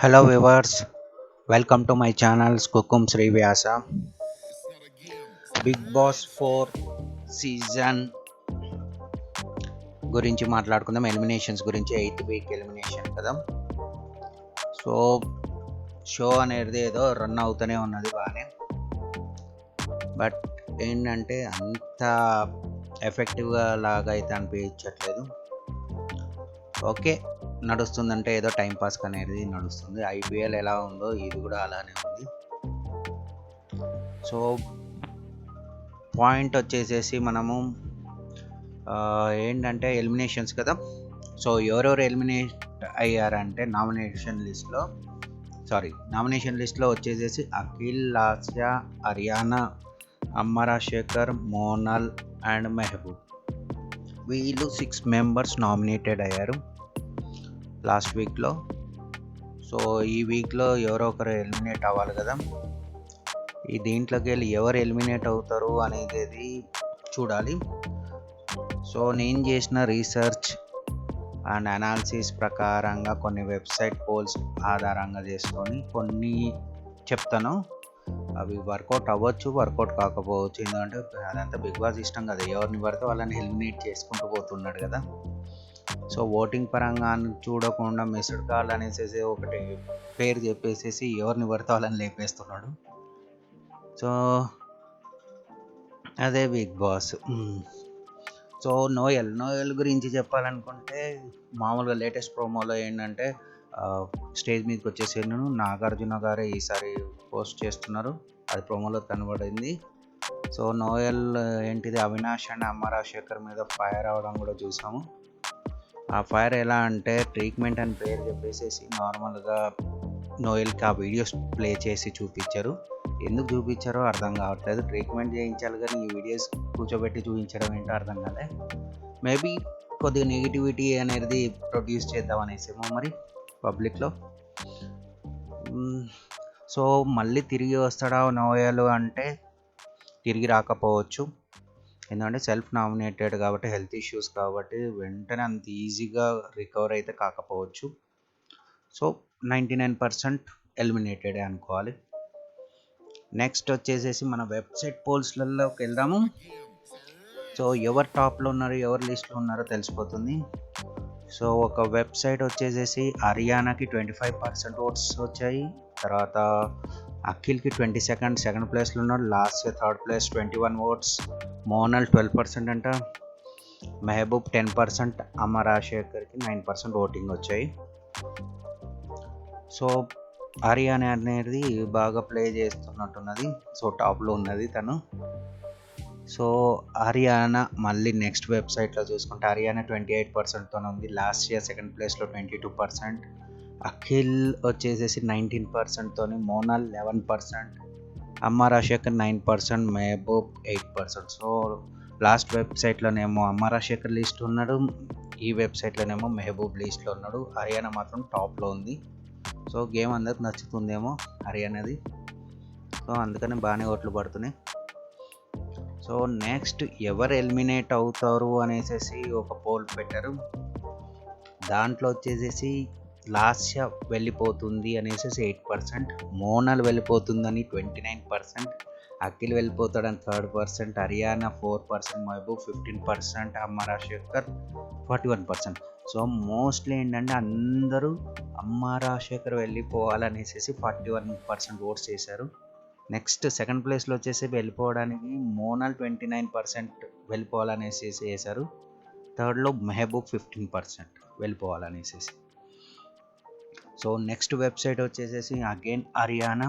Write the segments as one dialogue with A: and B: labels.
A: Hello viewers, welcome to my channel Kukum Sri Vyasa. Bigg Boss 4 season గురించి మాట్లాడుకుందాం. Eliminations గురించి 8th week elimination కదా. So show అనేది ఏదో రన్ అవుతూనే ఉన్నది బాగానే, బట్ ఏంటంటే అంత ఎఫెక్టివ్గా లాగా అయితే అనిపించట్లేదు. ఓకే, నడుస్తుందంటే ఏదో టైంపాస్ అనేది నడుస్తుంది. ఐపీఎల్ ఎలా ఉందో ఇది కూడా అలానే ఉంది. సో పాయింట్ వచ్చేసేసి మనము ఏంటంటే ఎలిమినేషన్స్ కదా. సో ఎవరెవరు ఎలిమినేట్ అయ్యారంటే నామినేషన్ లిస్ట్లో వచ్చేసేసి అఖిల్, లాస్యా, అరియానా, అమ్మరా శేఖర్, మోనల్ అండ్ మెహబూబ్. వీళ్ళు 6 మెంబర్స్ నామినేటెడ్ అయ్యారు లాస్ట్ వీక్లో. సో ఈ వీక్లో ఎవరో ఒకరు ఎలిమినేట్ అవ్వాలి కదా. ఈ దీంట్లోకి వెళ్ళి ఎవరు ఎలిమినేట్ అవుతారు అనేది చూడాలి. సో నేను చేసిన రీసెర్చ్ అండ్ అనాలిసిస్ ప్రకారంగా కొన్ని వెబ్సైట్ పోల్స్ ఆధారంగా చేసుకొని కొన్ని చెప్తాను. అవి వర్కౌట్ అవ్వచ్చు, వర్కౌట్ కాకపోవచ్చు. ఎందుకంటే అదంతా బిగ్ బాస్ ఇష్టం కదా, ఎవరిని పడితే వాళ్ళని ఎలిమినేట్ చేసుకుంటూ పోతున్నాడు కదా. సో ఓటింగ్ పరంగా చూడకుండా మిస్డ్ కాల్ అనేసి ఒకటి పేరు చెప్పేసేసి ఎవరిని పడితే వాళ్ళని లేపేస్తున్నాడు. సో అదే బిగ్ బాస్. సో నోయల్ గురించి చెప్పాలనుకుంటే మామూలుగా లేటెస్ట్ ప్రోమోలో ఏంటంటే స్టేజ్ మీదకి వచ్చేసి నాగార్జున గారే ఈసారి పోస్ట్ చేస్తున్నారు, అది ప్రోమోలో కనబడింది. సో నోయల్ ఏంటిది అవినాష్ అండ్ అమ్మరా శేఖర్ మీద ఫైర్ అవ్వడం కూడా చూసాము. ఆ ఫైర్ ఎలా అంటే ట్రీట్మెంట్ అని పేరు చెప్పేసి నార్మల్గా నోయల్కి ఆ వీడియోస్ ప్లే చేసి చూపించారు. ఎందుకు చూపించారో అర్థం కావట్లేదు. ట్రీట్మెంట్ చేయించాలి కానీ ఈ వీడియోస్ కూర్చోబెట్టి చూపించడం ఏంటో అర్థం కాలే. మేబీ కొద్దిగా నెగిటివిటీ అనేది ప్రొడ్యూస్ చేద్దాం అనేసేమో మరి పబ్లిక్లో. సో మళ్ళీ తిరిగి వస్తాడా నోయల్ అంటే తిరిగి రాకపోవచ్చు. ఎందుకంటే సెల్ఫ్ నామినేటెడ్ కాబట్టి, హెల్త్ ఇష్యూస్ కాబట్టి వెంటనే అంత ఈజీగా రికవర్ అయితే కాకపోవచ్చు. సో 99% ఎలిమినేటెడే అనుకోవాలి. నెక్స్ట్ వచ్చేసేసి మన వెబ్సైట్ పోల్స్లలోకి వెళ్దాము. సో ఎవరు టాప్లో ఉన్నారు, ఎవరు లిస్ట్లో ఉన్నారో తెలిసిపోతుంది. సో ఒక వెబ్సైట్ వచ్చేసేసి హర్యానాకి 25% ఓట్స్ వచ్చాయి. తర్వాత అఖిల్కి 22nd సెకండ్ ప్లేస్లో ఉన్నాడు. Last third place 21 votes. Monal 12% అంట. మెహబూబ్ 10%. అమరా శేఖర్కి 9% ఓటింగ్ వచ్చాయి. సో హర్యానా అనేది బాగా ప్లే చేస్తున్నట్టున్నది. సో టాప్లో ఉన్నది తను. సో హర్యానా మళ్ళీ నెక్స్ట్ వెబ్సైట్లో చూసుకుంటే హర్యానా 28%తో ఉంది. లాస్ట్ ఇయర్ సెకండ్ ప్లేస్లో 22%. అఖిల్ వచ్చేసేసి 19%తో, మోనల్ 11%, అమ్మరా శేఖర్ 9%, మెహబూబ్ 8%. సో లాస్ట్ వెబ్సైట్లోనేమో అమ్మరా శేఖర్ లిస్ట్ ఉన్నాడు, ఈ వెబ్సైట్లోనేమో మెహబూబ్ లిస్ట్లో ఉన్నాడు. హర్యానా మాత్రం టాప్లో ఉంది. సో గేమ్ అందరికి నచ్చుతుందేమో హర్యానాది. సో అందుకని బాగానే ఓట్లు పడుతున్నాయి. సో నెక్స్ట్ ఎవరు ఎలిమినేట్ అవుతారు అనేసి ఒక పోల్ పెట్టారు. దాంట్లో వచ్చేసేసి లాస్య వెళ్ళిపోతుంది అనేసి 8%, మోనల్ వెళ్ళిపోతుందని 29%, అఖిల్ వెళ్ళిపోతాడని 3%, హర్యానా 4%, మహబూబ్ 15%, అమ్మరా శేఖర్ 41%. సో మోస్ట్లీ ఏంటంటే అందరూ అమ్మరా శేఖర్ వెళ్ళిపోవాలనేసి 41% ఓట్స్ చేశారు. నెక్స్ట్ సెకండ్ ప్లేస్లో వచ్చేసి వెళ్ళిపోవడానికి మోనల్ 29% వెళ్ళిపోవాలనేసి వేశారు. థర్డ్లో మెహబూబ్ 15% వెళ్ళిపోవాలనేసి. సో నెక్స్ట్ వెబ్సైట్ వచ్చేసేసి అగైన్ హర్యానా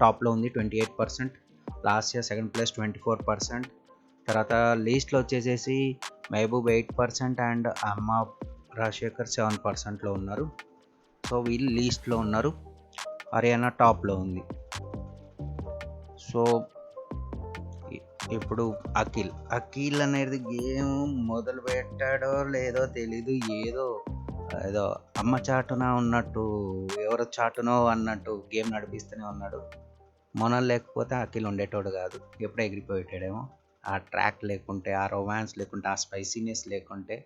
A: టాప్లో ఉంది 28%. Last year second place 24%. తర్వాత లీస్ట్లో వచ్చేసేసి మెహబూబ్ 8% అండ్ అమ్మ రాజశేఖర్ 7%లో ఉన్నారు. సో వీళ్ళు లీస్ట్లో ఉన్నారు. హర్యానా టాప్లో ఉంది. సో ఇప్పుడు అఖిల్ అనేది గేమ్ మొదలు పెట్టాడో లేదో తెలీదు. ఏదో అమ్మ చాటున ఉన్నట్టు, ఎవరో చాటునో అన్నట్టు గేమ్ నడిపిస్తూనే ఉన్నాడు. మొనల్ లేకపోతే అఖిల్ ఉండేటోడు కాదు, ఎప్పుడో ఎగిరిపోయేటాడేమో. ఆ ట్రాక్ లేకుంటే, ఆ రొమాన్స్ లేకుంటే, ఆ స్పైసీనెస్ లేకుంటే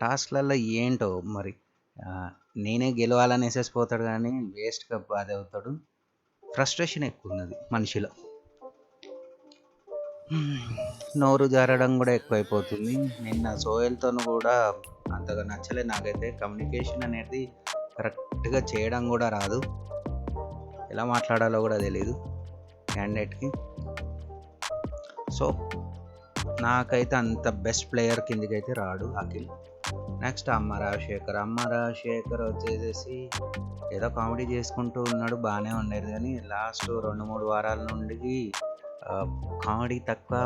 A: టాస్క్లలో ఏంటో మరి నేనే గెలవాలని వేసేసిపోతాడు కానీ వేస్ట్గా బాధ అవుతాడు. ఫ్రస్ట్రేషన్ ఎక్కువ ఉన్నది మనిషిలో. నోరు జారడం కూడా ఎక్కువైపోతుంది. నిన్న సోహెల్తో కూడా అంతగా నచ్చలేదు నాకైతే. కమ్యూనికేషన్ అనేది కరెక్ట్గా చేయడం కూడా రాదు, ఎలా మాట్లాడాలో కూడా తెలియదు క్యాండిడేట్కి. సో నాకైతే అంత బెస్ట్ ప్లేయర్ కిందికి అయితే రాడు అఖిల్. నెక్స్ట్ అమ్మ రాజశేఖర్ వచ్చేసేసి ఏదో కామెడీ చేసుకుంటూ ఉన్నాడు, బాగానే ఉండేది. కానీ లాస్ట్ 2-3 వారాల నుండి కామెడీ తక్కువ,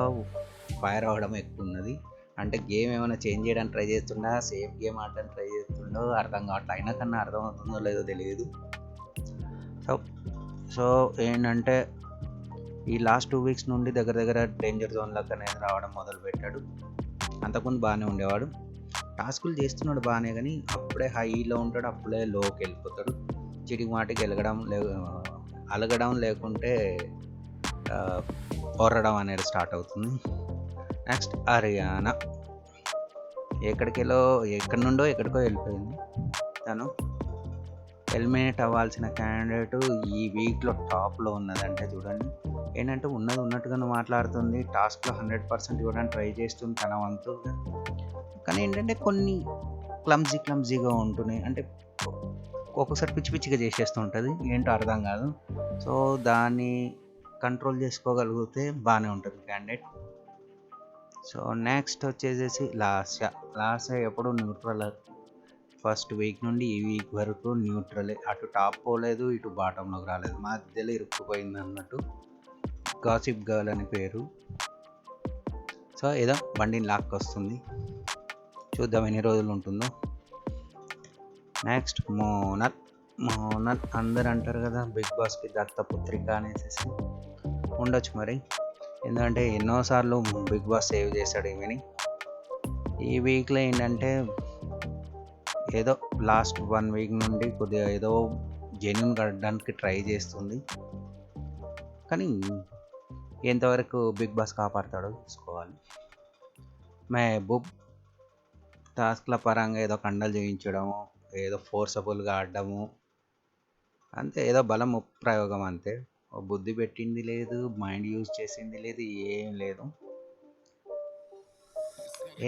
A: ఫైర్ అవ్వడం ఎక్కువ ఉన్నది. అంటే గేమ్ ఏమైనా చేంజ్ చేయడానికి ట్రై చేస్తుండా, సేఫ్ గేమ్ ఆడడానికి ట్రై చేస్తుండో అర్థం కావట్లేదు. అయినా కన్నా అర్థం అవుతుందో లేదో తెలియదు. సో ఏంటంటే ఈ లాస్ట్ 2 వీక్స్ నుండి దగ్గర డేంజర్ జోన్లోకి అనేది రావడం మొదలుపెట్టాడు. అంతకుముందు బాగానే ఉండేవాడు, టాస్కులు చేస్తున్నాడు బాగానే, కానీ అప్పుడే హైలో ఉంటాడు, అప్పుడే లోకి వెళ్ళిపోతాడు. చిటికి మాటికి అలగడం లేకుంటే ఒర్రడం అనేది స్టార్ట్ అవుతుంది. నెక్స్ట్ హరియానా ఎక్కడి నుండో ఎక్కడికో వెళ్ళిపోయింది. తను ఎలిమినేట్ అవ్వాల్సిన క్యాండిడేట్ ఈ వీక్లో టాప్లో ఉన్నదంటే చూడండి. ఏంటంటే ఉన్నట్టుగానే మాట్లాడుతుంది, టాస్క్లో 100% ఇవ్వడానికి ట్రై చేస్తుంది తన వంతుగా. కానీ ఏంటంటే కొన్ని క్లమ్జీగా ఉంటున్నాయి, అంటే ఒక్కొక్కసారి పిచ్చిగా చేసేస్తూ ఉంటుంది, ఏంటో అర్థం కాదు. సో దాన్ని కంట్రోల్ చేసుకోగలిగితే బాగానే ఉంటుంది క్యాండిడేట్. సో నెక్స్ట్ వచ్చేసేసి లాస్య ఎప్పుడు న్యూట్రల్. ఫస్ట్ వీక్ నుండి ఈ వీక్ వరకు న్యూట్రలే, అటు టాప్ పోలేదు, ఇటు బాటంలోకి రాలేదు, మధ్యలో ఇరుక్కుపోయింది అన్నట్టు. గాసిప్ గర్ల్ అని పేరు. సో ఏదో బండిని లాక్కొస్తుంది, చూద్దాం ఎన్ని రోజులు ఉంటుందో. నెక్స్ట్ మోనల్ అందరు అంటారు కదా బిగ్ బాస్కి దత్తపుత్రిక అనేసి. ఉండొచ్చు మరి, ఎందుకంటే ఎన్నోసార్లు బిగ్ బాస్ సేవ్ చేశాడు ఈమెని. ఈ వీక్లో ఏంటంటే ఏదో లాస్ట్ 1 వీక్ నుండి కొద్దిగా ఏదో జెన్యున్ కట్టడానికి ట్రై చేస్తుంది, కానీ ఎంతవరకు బిగ్ బాస్ కాపాడుతాడో చూసుకోవాలి. మహబూబ్ టాస్క్ల పరంగా ఏదో కండలు చేయించడము, ఏదో ఫోర్సబుల్గా ఆడడము అంతే, ఏదో బలం ప్రయోగం అంతే. బుద్ధి పెట్టింది లేదు, మైండ్ యూజ్ చేసింది లేదు, ఏం లేదు.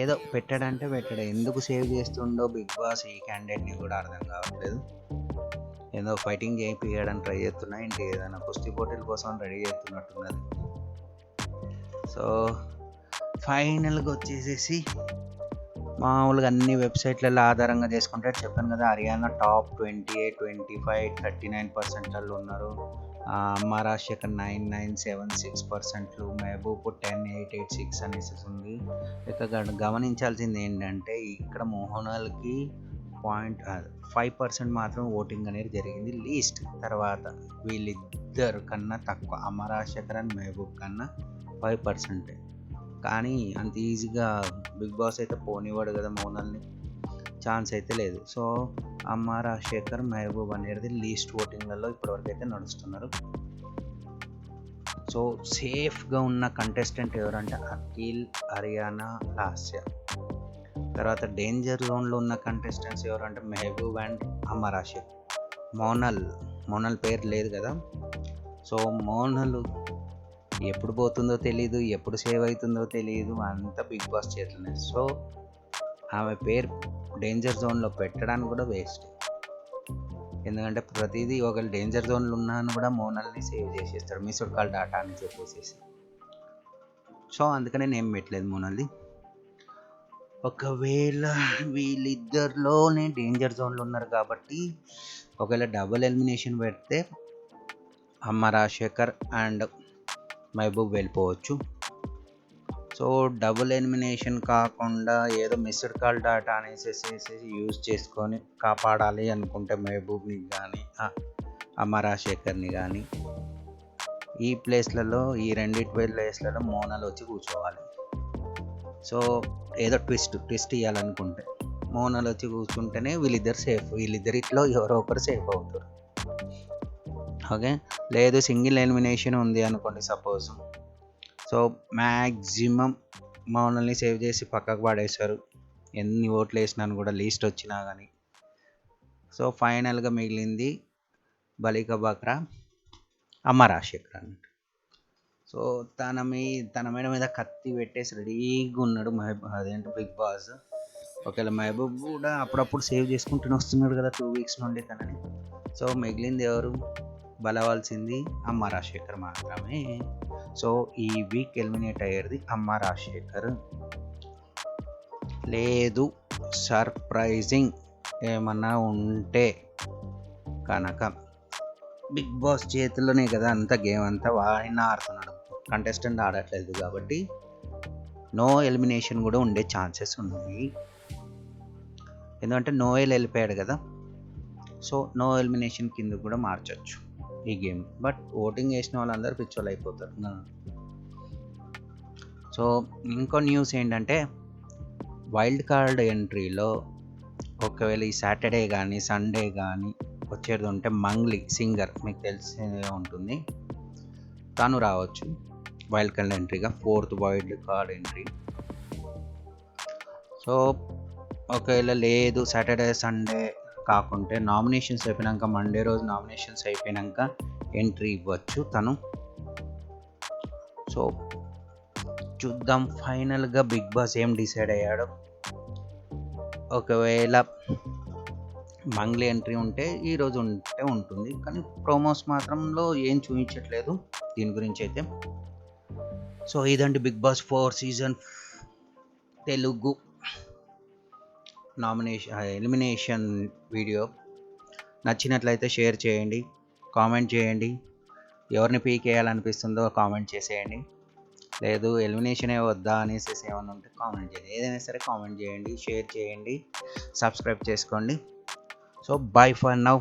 A: ఏదో పెట్టాడంటే పెట్టాడు, ఎందుకు సేవ్ చేస్తుండో బిగ్ బాస్ ఈ క్యాండిడేట్ని కూడా అర్థం కావట్లేదు. ఏదో ఫైటింగ్ చేయించడానికి ట్రై చేస్తున్నా, ఇంటి ఏదైనా కుస్తీ పోటీల కోసం రెడీ చేస్తున్నట్టున్నది. సో ఫైనల్గా వచ్చేసేసి మామూలుగా అన్ని వెబ్సైట్లలో ఆధారంగా చేసుకుంటే చెప్పాను కదా, హర్యానా టాప్ 28, 25, 39% ఉన్నారు. అమ్మ రాజశేఖర్ 9976%, మహబూబ్ 10886 అనేసి ఉంది. ఇక గమనించాల్సింది ఏంటంటే ఇక్కడ మోహనాల్కి 5% మాత్రం ఓటింగ్ అనేది జరిగింది లీస్ట్. తర్వాత వీళ్ళిద్దరు కన్నా తక్కువ, అమ్మ రాజశేఖర్ అండ్ మహబూబ్ కన్నా 5%. కానీ అంత ఈజీగా బిగ్ బాస్ అయితే పోనివ్వడు కదా మోనల్ని, ఛాన్స్ అయితే లేదు. సో అమ్మ రాజశేఖర్ మహబూబ్ అనేది లీస్ట్ ఓటింగ్లలో ఇప్పటివరకు అయితే నడుస్తున్నారు. సో సేఫ్గా ఉన్న కంటెస్టెంట్ ఎవరంటే అఖిల్, హర్యానా, లాస్య. తర్వాత డేంజర్ జోన్లో ఉన్న కంటెస్టెంట్స్ ఎవరంటే మహబూబ్ అండ్ అమ్మ రాజశేఖర్. మోనల్ పేరు లేదు కదా, సో మోనల్ ఎప్పుడు పోతుందో తెలియదు, ఎప్పుడు సేవ్ అవుతుందో తెలియదు, అంత బిగ్ బాస్ చేతులనే. సో ఆమె పేరు డేంజర్ జోన్లో పెట్టడానికి కూడా వేస్ట్, ఎందుకంటే ప్రతిదీ ఒకవేళ డేంజర్ జోన్లో ఉన్నాను కూడా మోనల్ని సేవ్ చేసేస్తాడు, మిస్డ్ కాల్ డాటా అని చెప్పేసి. సో అందుకనే నేను పెట్టలేదు మోనల్ది. ఒకవేళ వీళ్ళిద్దరిలోనే డేంజర్ జోన్లో ఉన్నారు కాబట్టి ఒకవేళ డబుల్ ఎలిమినేషన్ పెడితే అమ్మ రాజశేఖర్ అండ్ మహబూబ్ వెళ్ళిపోవచ్చు. సో డబుల్ ఎలిమినేషన్ కాకుండా ఏదో మిస్డ్ కాల్ డాటా అనేసి యూజ్ చేసుకొని కాపాడాలి అనుకుంటే మహబూబ్ని కానీ అమ్మ రాజశేఖర్ని కానీ ఈ ప్లేస్లలో, ఈ రెండింటి ప్లేస్లలో మోనల్ వచ్చి కూర్చోవాలి. సో ఏదో ట్విస్ట్ ఇవ్వాలనుకుంటే మోనల్ వచ్చి కూర్చుంటేనే వీళ్ళిద్దరు సేఫ్, వీళ్ళిద్దరిట్లో ఎవరో ఒకరు సేఫ్ అవుతారు. ఓకే, లేదు సింగిల్ ఎలిమినేషన్ ఉంది అనుకోండి సపోజ్, సో మ్యాక్సిమం మౌనల్ని సేవ్ చేసి పక్కకు పడేశారు, ఎన్ని ఓట్లు వేసినాను కూడా లీస్ట్ వచ్చినా కానీ. సో ఫైనల్గా మిగిలింది బలిక బక్రా అమ్మ రాజశేఖర్ అన్నట్టు. సో తన మేడ మీద కత్తి పెట్టేసి రెడీగా ఉన్నాడు అదేంటి బిగ్ బాస్. ఒకవేళ మహబూబ్ కూడా అప్పుడప్పుడు సేవ్ చేసుకుంటూనే వస్తున్నాడు కదా 2 వీక్స్ నుండి తనని. సో మిగిలింది ఎవరు బలవాల్సింది అమ్మ రాజశేఖర్ మాత్రమే. సో ఈ వీక్ ఎలిమినేట్ అయ్యేది అమ్మ రాజశేఖర్. లేదు సర్ప్రైజింగ్ ఏమన్నా ఉంటే కనుక బిగ్ బాస్ చేతుల్లోనే కదా అంత గేమ్ అంతా ఆయన ఆడుతున్నాడు, కంటెస్టెంట్ ఆడట్లేదు కాబట్టి నో ఎలిమినేషన్ కూడా ఉండే ఛాన్సెస్ ఉన్నాయి. ఎందుకంటే నోయల్ వెళ్ళిపోయాడు కదా, సో నో ఎలిమినేషన్ కింద కూడా మార్చచ్చు ఈ గేమ్. బట్ ఓటింగ్ వేసిన వాళ్ళందరూ పిచ్చోళ్ళు అయిపోతారు. సో ఇంకో న్యూస్ ఏంటంటే వైల్డ్ కార్డ్ ఎంట్రీలో ఒకవేళ ఈ సాటర్డే కానీ సండే కానీ వచ్చేది ఉంటే మంగ్లీ సింగర్ మీకు తెలిసే ఉంటుంది, తను రావచ్చు వైల్డ్ కార్డ్ ఎంట్రీగా, 4th wild card entry. So ఒకవేళ లేదు సాటర్డే సండే కాకుంటే నామినేషన్స్ అయిపోయినాక మండే రోజు నామినేషన్స్ అయిపోయినాక ఎంట్రీ ఇవ్వచ్చు తను. సో చూద్దాం ఫైనల్గా బిగ్ బాస్ ఏం డిసైడ్ అయ్యాడో. ఒకవేళ మంగ్లీ ఎంట్రీ ఉంటే ఈరోజు ఉంటే ఉంటుంది, కానీ ప్రోమోస్ మాత్రంలో ఏం చూపించట్లేదు దీని గురించి అయితే. సో ఇదండి Bigg Boss 4 season Telugu elimination video. నచ్చినట్లయితే షేర్ చేయండి, కామెంట్ చేయండి, ఎవరిని పీకేయాలనిపిస్తుందో కామెంట్ చేసేయండి. లేదు ఎలిమినేషనే వద్దా అనేసి ఏమైనా ఉంటే కామెంట్ చేయండి. ఏదైనా సరే కామెంట్ చేయండి, షేర్ చేయండి, సబ్స్క్రైబ్ చేసుకోండి. So by for now.